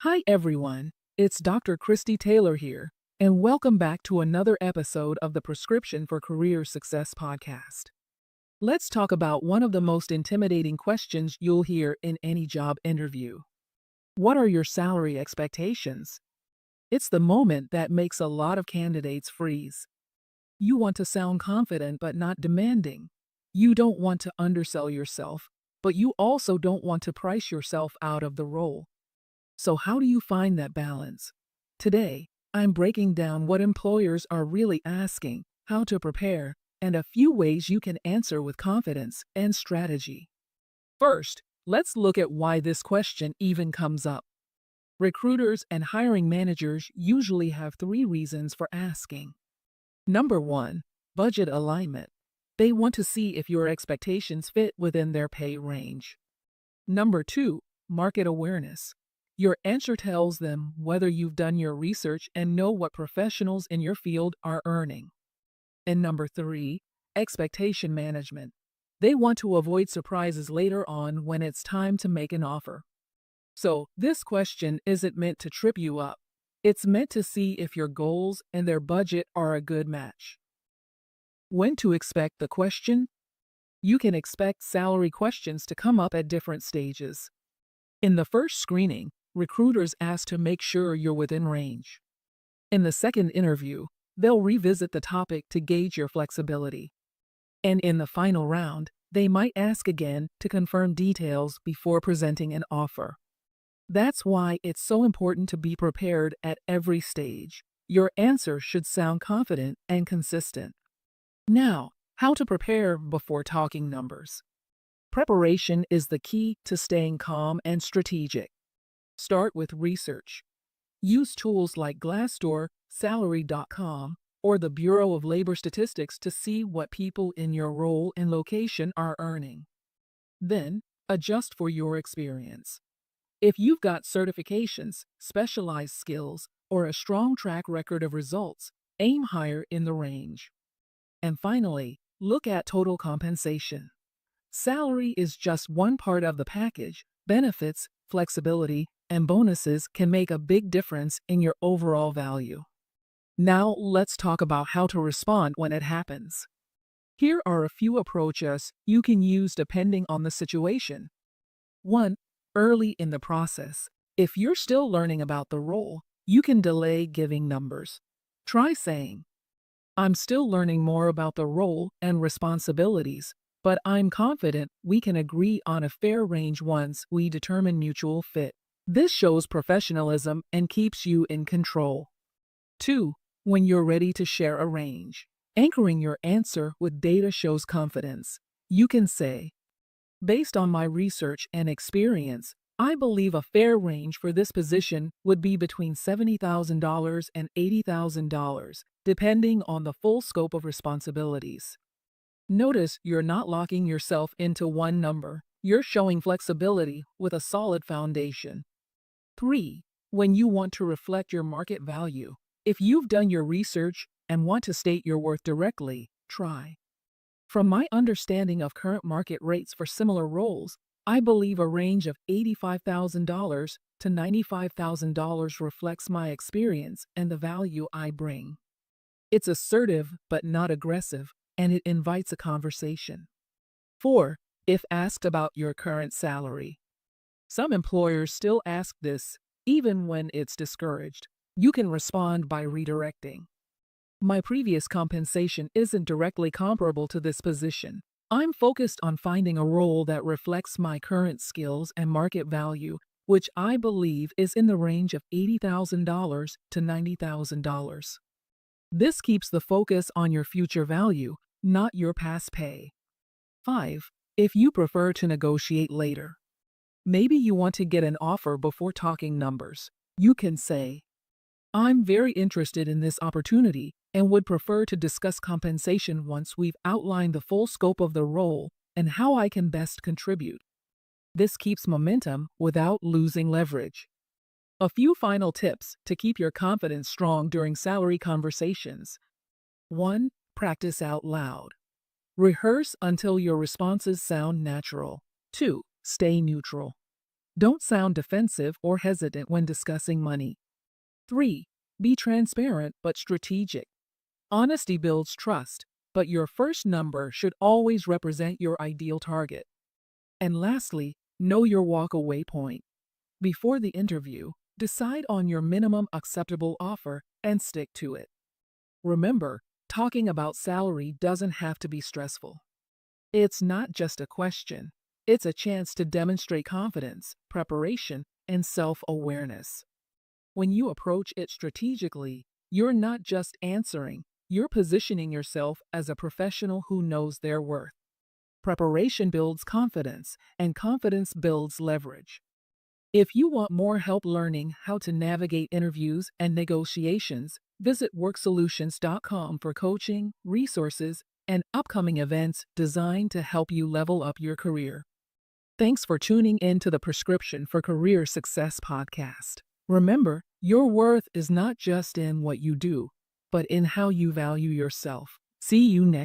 Hi everyone, it's Dr. Kristy Taylor here, and welcome back to another episode of the Prescription for Career Success podcast. Let's talk about one of the most intimidating questions you'll hear in any job interview. What are your salary expectations? It's the moment that makes a lot of candidates freeze. You want to sound confident but not demanding. You don't want to undersell yourself, but you also don't want to price yourself out of the role. So how do you find that balance? Today, I'm breaking down what employers are really asking, how to prepare, and a few ways you can answer with confidence and strategy. First, let's look at why this question even comes up. Recruiters and hiring managers usually have three reasons for asking. Number one, budget alignment. They want to see if your expectations fit within their pay range. Number two, market awareness. Your answer tells them whether you've done your research and know what professionals in your field are earning. And number three, expectation management. They want to avoid surprises later on when it's time to make an offer. So, this question isn't meant to trip you up. It's meant to see if your goals and their budget are a good match. When to expect the question? You can expect salary questions to come up at different stages. In the first screening, recruiters ask to make sure you're within range. In the second interview, they'll revisit the topic to gauge your flexibility. And in the final round, they might ask again to confirm details before presenting an offer. That's why it's so important to be prepared at every stage. Your answer should sound confident and consistent. Now, how to prepare before talking numbers. Preparation is the key to staying calm and strategic. Start with research. Use tools like Glassdoor, Salary.com, or the Bureau of Labor Statistics to see what people in your role and location are earning. Then, adjust for your experience. If you've got certifications, specialized skills, or a strong track record of results, aim higher in the range. And finally, look at total compensation. Salary is just one part of the package. Benefits, flexibility, and bonuses can make a big difference in your overall value. Now let's talk about how to respond when it happens. Here are a few approaches you can use depending on the situation. 1. Early in the process. If you're still learning about the role, you can delay giving numbers. Try saying, "I'm still learning more about the role and responsibilities, but I'm confident we can agree on a fair range once we determine mutual fit." This shows professionalism and keeps you in control. 2. When you're ready to share a range. Anchoring your answer with data shows confidence. You can say, "Based on my research and experience, I believe a fair range for this position would be between $70,000 and $80,000, depending on the full scope of responsibilities." Notice you're not locking yourself into one number. You're showing flexibility with a solid foundation. 3. When you want to reflect your market value. If you've done your research and want to state your worth directly, try. "From my understanding of current market rates for similar roles, I believe a range of $85,000 to $95,000 reflects my experience and the value I bring." It's assertive but not aggressive, and it invites a conversation. 4. If asked about your current salary. Some employers still ask this, even when it's discouraged. You can respond by redirecting. "My previous compensation isn't directly comparable to this position. I'm focused on finding a role that reflects my current skills and market value, which I believe is in the range of $80,000 to $90,000. This keeps the focus on your future value, not your past pay. 5. If you prefer to negotiate later. Maybe you want to get an offer before talking numbers. You can say, "I'm very interested in this opportunity and would prefer to discuss compensation once we've outlined the full scope of the role and how I can best contribute." This keeps momentum without losing leverage. A few final tips to keep your confidence strong during salary conversations. 1. Practice out loud. Rehearse until your responses sound natural. 2. Stay neutral. Don't sound defensive or hesitant when discussing money. 3. Be transparent but strategic. Honesty builds trust, but your first number should always represent your ideal target. And lastly, know your walk-away point. Before the interview, decide on your minimum acceptable offer and stick to it. Remember, talking about salary doesn't have to be stressful. It's not just a question, it's a chance to demonstrate confidence, preparation, and self-awareness. When you approach it strategically, you're not just answering, you're positioning yourself as a professional who knows their worth. Preparation builds confidence, and confidence builds leverage. If you want more help learning how to navigate interviews and negotiations, visit worksolutions.com for coaching, resources, and upcoming events designed to help you level up your career. Thanks for tuning in to the Prescription for Career Success podcast. Remember, your worth is not just in what you do, but in how you value yourself. See you next